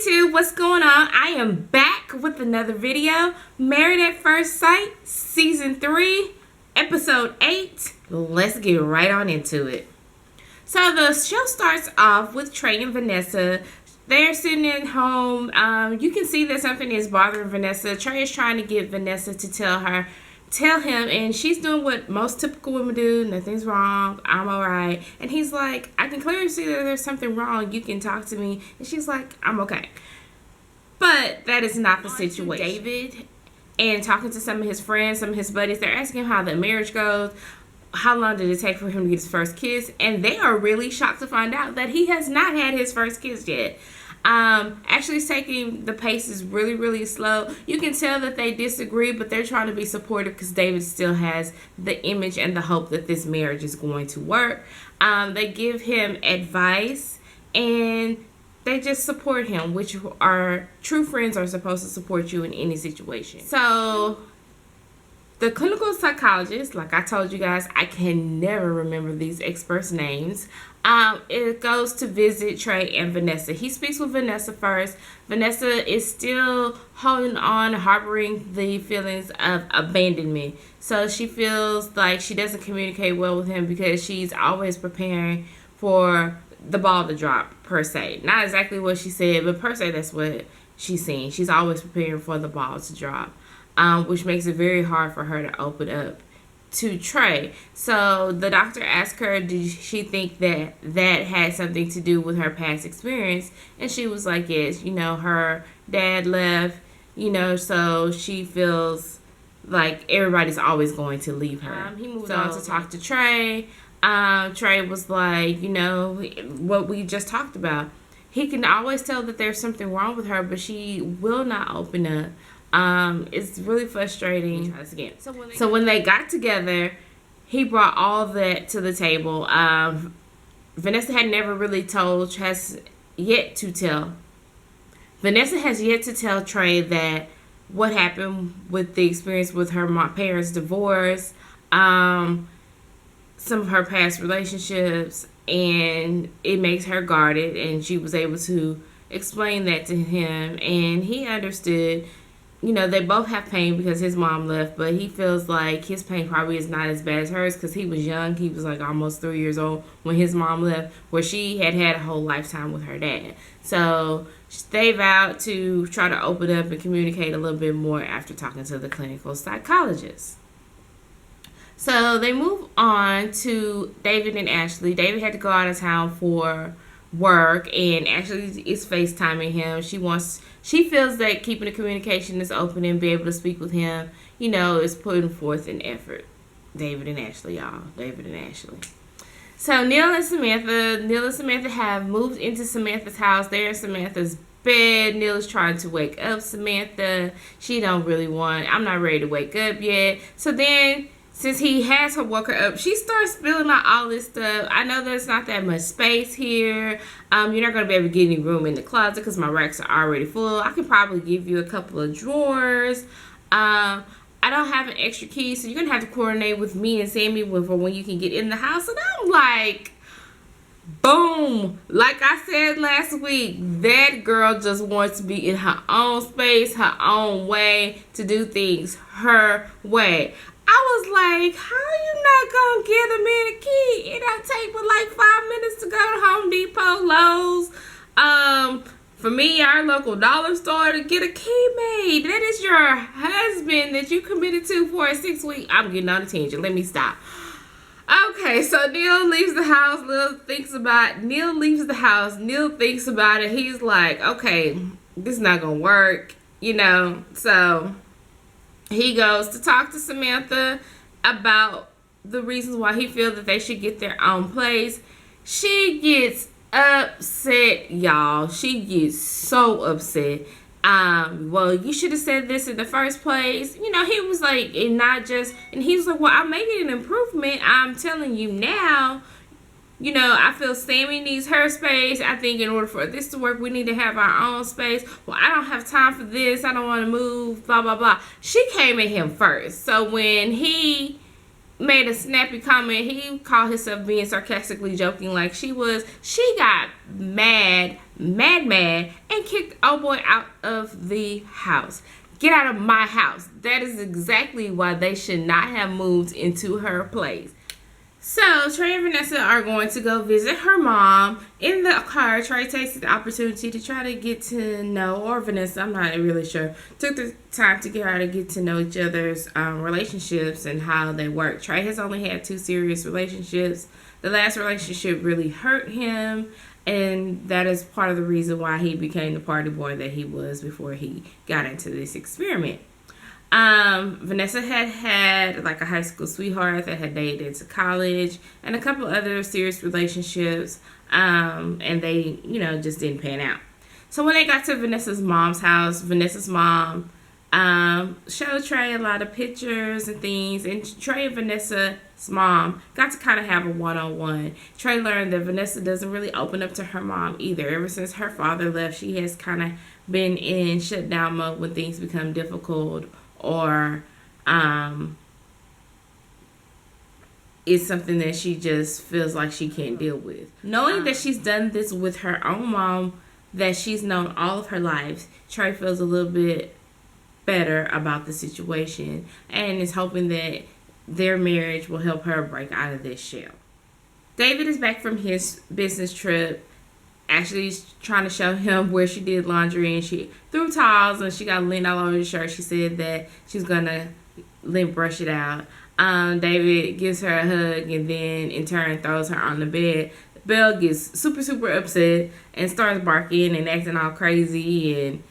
YouTube, what's going on? I am back with another video. Married at First Sight, Season 3, Episode 8. Let's get right on into it. So the show starts off with Tre and Vanessa. They're sitting at home. You can see that something is bothering Vanessa. Tre is trying to get Vanessa to tell him, and she's doing what most typical women do. Nothing's wrong. I'm alright. And he's like, I can clearly see that there's something wrong. You can talk to me. And she's like, I'm okay. But that is not the situation. David, and talking to some of his friends, some of his buddies, they're asking him how the marriage goes. How long did it take for him to get his first kiss? And they are really shocked to find out that he has not had his first kiss yet. Actually taking the pace is really, really slow. You can tell that they disagree, but they're trying to be supportive because David still has the image and the hope that this marriage is going to work. They give him advice and they just support him, which are true friends are supposed to support you in any situation. So the clinical psychologist, like I told you guys, I can never remember these experts' names. It goes to visit Tre and Vanessa. He speaks with Vanessa first. Vanessa is still holding on, harboring the feelings of abandonment. So she feels like she doesn't communicate well with him because she's always preparing for the ball to drop, per se. Not exactly what she said, but per se that's what she's saying. She's always preparing for the ball to drop, which makes it very hard for her to open up to Tre. So the doctor asked her, did she think that had something to do with her past experience? And she was like, yes, her dad left, so she feels like everybody's always going to leave her. He moved on to talk to Tre. Tre was like, what we just talked about. He can always tell that there's something wrong with her, but she will not open up. It's really frustrating. So when they got together, he brought all that to the table. Vanessa had never really has yet to tell Tre that what happened with the experience with her parents' divorce, some of her past relationships, and it makes her guarded, and she was able to explain that to him, and he understood. They both have pain because his mom left, but he feels like his pain probably is not as bad as hers because he was young. He was like almost 3 years old when his mom left, where she had a whole lifetime with her dad. So they vowed to try to open up and communicate a little bit more after talking to the clinical psychologist. So they move on to David and Ashley. David had to go out of town for work, and Ashley is FaceTiming him. She feels that keeping the communication is open and be able to speak with him, is putting forth an effort. David and Ashley, y'all. David and Ashley. So Neil and Samantha have moved into Samantha's house. They're in Samantha's bed. Neil is trying to wake up Samantha. She don't really want, I'm not ready to wake up yet. So then, since he has her woke her up, she starts spilling out all this stuff. I know there's not that much space here. You're not going to be able to get any room in the closet because my racks are already full. I can probably give you a couple of drawers. I don't have an extra key, so you're going to have to coordinate with me and Sammy for when you can get in the house. And I'm like, boom. Like I said last week, that girl just wants to be in her own space, her own way, to do things her way. I was like, how you not gonna give the man a key? It don't take but like 5 minutes to go to Home Depot, Lowe's, for me, our local dollar store, to get a key made. That is your husband that you committed to for a 6 week. I'm getting on a tangent. Let me stop. Okay, so Neil leaves the house. Neil thinks about it. He's like, okay, this is not gonna work, so he goes to talk to Samantha about the reasons why he feels that they should get their own place. She gets upset, y'all. She gets so upset. Well, you should have said this in the first place. He was like, and he was like, well, I'm making an improvement. I'm telling you now. I feel Sammy needs her space. I think in order for this to work, we need to have our own space. Well, I don't have time for this. I don't want to move, blah, blah, blah. She came at him first. So when he made a snappy comment, he called himself being sarcastically joking like she was. She got mad, and and kicked old boy out of the house. Get out of my house. That is exactly why they should not have moved into her place. So, Trey and Vanessa are going to go visit her mom. In the car, Trey takes the opportunity to try to get to know, or Vanessa, I'm not really sure, took the time to get her to get to know each other's relationships and how they work. Trey has only had 2 serious relationships. The last relationship really hurt him, and that is part of the reason why he became the party boy that he was before he got into this experiment. Vanessa had like a high school sweetheart that had dated into college and a couple other serious relationships, and they, just didn't pan out. So when they got to Vanessa's mom's house, Vanessa's mom showed Trey a lot of pictures and things, and Trey and Vanessa's mom got to kind of have a one-on-one. Trey learned that Vanessa doesn't really open up to her mom either. Ever since her father left, she has kind of been in shutdown mode when things become difficult, or it's something that she just feels like she can't deal with. Knowing that she's done this with her own mom that she's known all of her life, Trey feels a little bit better about the situation and is hoping that their marriage will help her break out of this shell. David is back from his business trip. Actually, she's trying to show him where she did laundry, and she threw towels and she got lint all over the shirt. She said that she's gonna lint brush it out. David gives her a hug and then in turn throws her on the bed. Belle gets super upset and starts barking and acting all crazy, and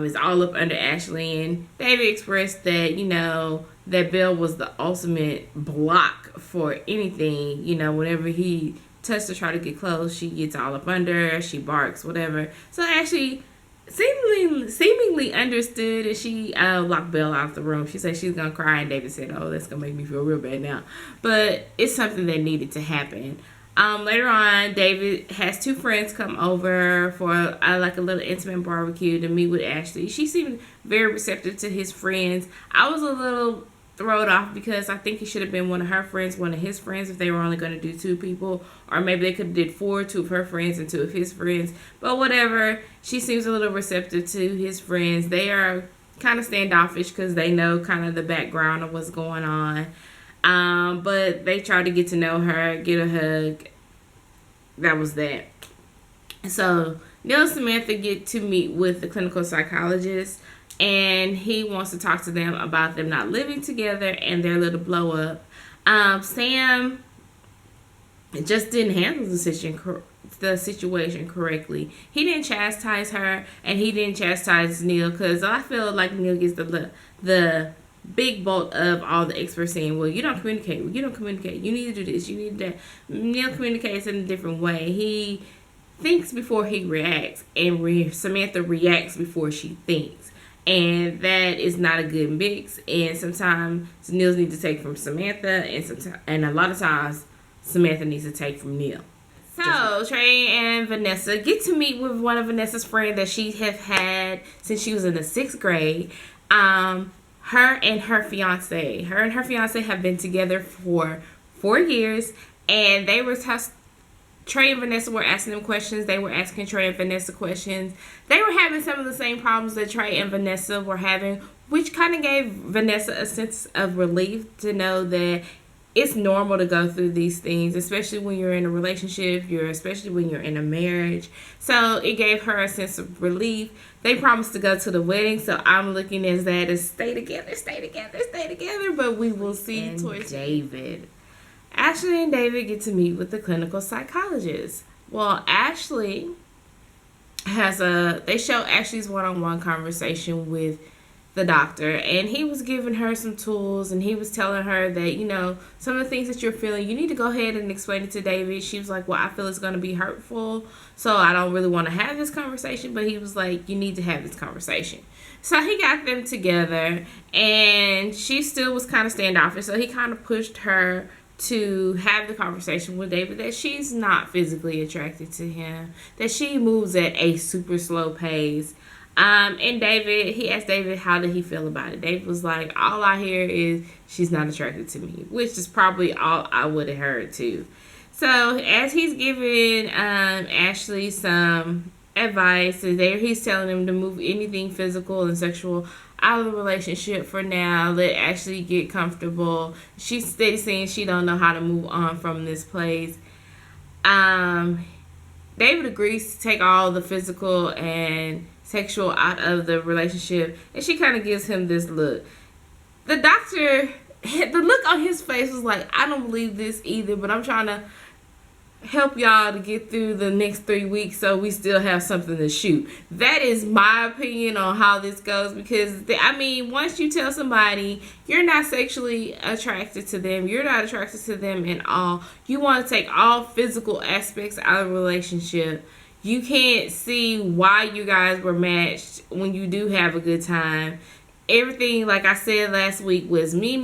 is all up under Ashley. And David expressed that, that Belle was the ultimate block for anything. Whenever he touched to try to get close, she gets all up under her, she barks, whatever. So Ashley seemingly understood, and she locked Belle out of the room. She said she's gonna cry, and David said, "Oh, that's gonna make me feel real bad now." But it's something that needed to happen. Later on, David has 2 friends come over for like a little intimate barbecue to meet with Ashley. She seemed very receptive to his friends. I was a little thrown off because I think it should have been one of her friends, one of his friends, if they were only going to do 2 people, or maybe they could have did 4, 2 of her friends and 2 of his friends. But whatever, she seems a little receptive to his friends. They are kind of standoffish because they know kind of the background of what's going on. But they try to get to know her, get a hug. That was that. So Neil and Samantha get to meet with the clinical psychologist, and he wants to talk to them about them not living together and their little blow up. Sam just didn't handle the situation correctly. He didn't chastise her, and he didn't chastise Neil, because I feel like Neil gets the big bolt of all the experts saying, well, you don't communicate, you need to do this, you need that. Neil communicates in a different way. He thinks before he reacts, and Samantha reacts before she thinks, and that is not a good mix. And sometimes Neil needs to take from Samantha, and a lot of times Samantha needs to take from Neil. So Trey and Vanessa get to meet with one of Vanessa's friends that she have had since she was in the 6th grade. Her and her fiance have been together for 4 years, and they were Trey and Vanessa were asking them questions. They were asking Trey and Vanessa questions. They were having some of the same problems that Trey and Vanessa were having, which kind of gave Vanessa a sense of relief to know that it's normal to go through these things, especially when you're in a relationship, especially when you're in a marriage. So it gave her a sense of relief. They promised to go to the wedding, so I'm looking at that as stay together, but we will see towards David. Ashley and David get to meet with the clinical psychologist. Well, Ashley they show Ashley's one-on-one conversation with the doctor, and he was giving her some tools, and he was telling her that, some of the things that you're feeling, you need to go ahead and explain it to David. She was like, well, I feel it's going to be hurtful, so I don't really want to have this conversation. But he was like, you need to have this conversation. So he got them together, and she still was kind of standoffish, so he kind of pushed her to have the conversation with David that she's not physically attracted to him, that she moves at a super slow pace. And he asked David how did he feel about it. David was like, all I hear is she's not attracted to me, which is probably all I would have heard too. So as he's giving Ashley some advice. There he's telling him to move anything physical and sexual out of the relationship for now. Let Ashley get comfortable. She's steady saying she don't know how to move on from this place. David agrees to take all the physical and sexual out of the relationship, and she kind of gives him this look. The doctor, the look on his face was like, I don't believe this either, but I'm trying to help y'all to get through the next 3 weeks so we still have something to shoot. That is my opinion on how this goes, because once you tell somebody you're not sexually attracted to them, you're not attracted to them at all, you want to take all physical aspects out of the relationship, you can't see why you guys were matched when you do have a good time. Everything, like I said last week, was me,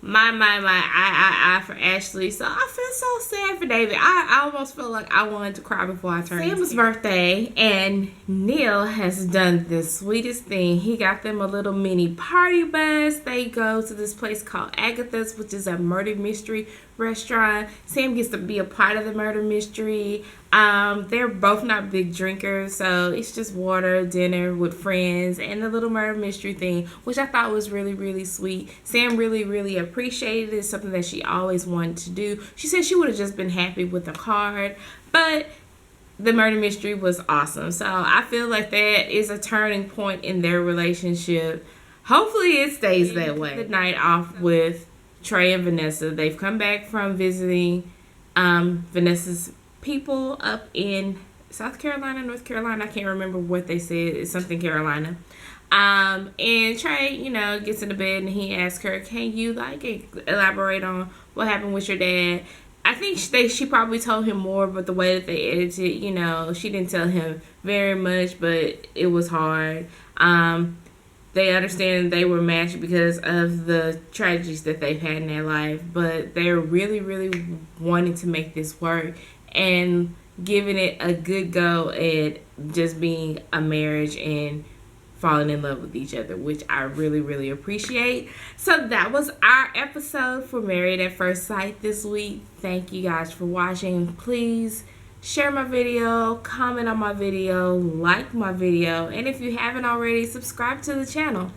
my, I for Ashley. So I feel so sad for David. I almost felt like I wanted to cry before I turned Sam's birthday, and Neil has done the sweetest thing. He got them a little mini party bus. They go to this place called Agatha's, which is a murder mystery restaurant. Sam gets to be a part of the murder mystery. They're both not big drinkers, so it's just water, dinner with friends, and the little murder mystery thing, which I thought was really, really sweet. Sam really, really appreciated it. It's something that she always wanted to do. She said she would have just been happy with a card, but the murder mystery was awesome. So I feel like that is a turning point in their relationship. Hopefully it stays that way. The night off with Trey and Vanessa. They've come back from visiting Vanessa's people up in South Carolina, North Carolina. I can't remember what they said. It's something Carolina. And Trey, gets into bed and he asks her, can you elaborate on what happened with your dad? I think she probably told him more, but the way that they edited, she didn't tell him very much, but it was hard. They understand they were matched because of the tragedies that they've had in their life, but they're really, really wanting to make this work and giving it a good go at just being a marriage and falling in love with each other, which I really, really appreciate. So that was our episode for Married at First Sight this week. Thank you guys for watching. Please share my video, comment on my video, like my video, and if you haven't already, subscribe to the channel.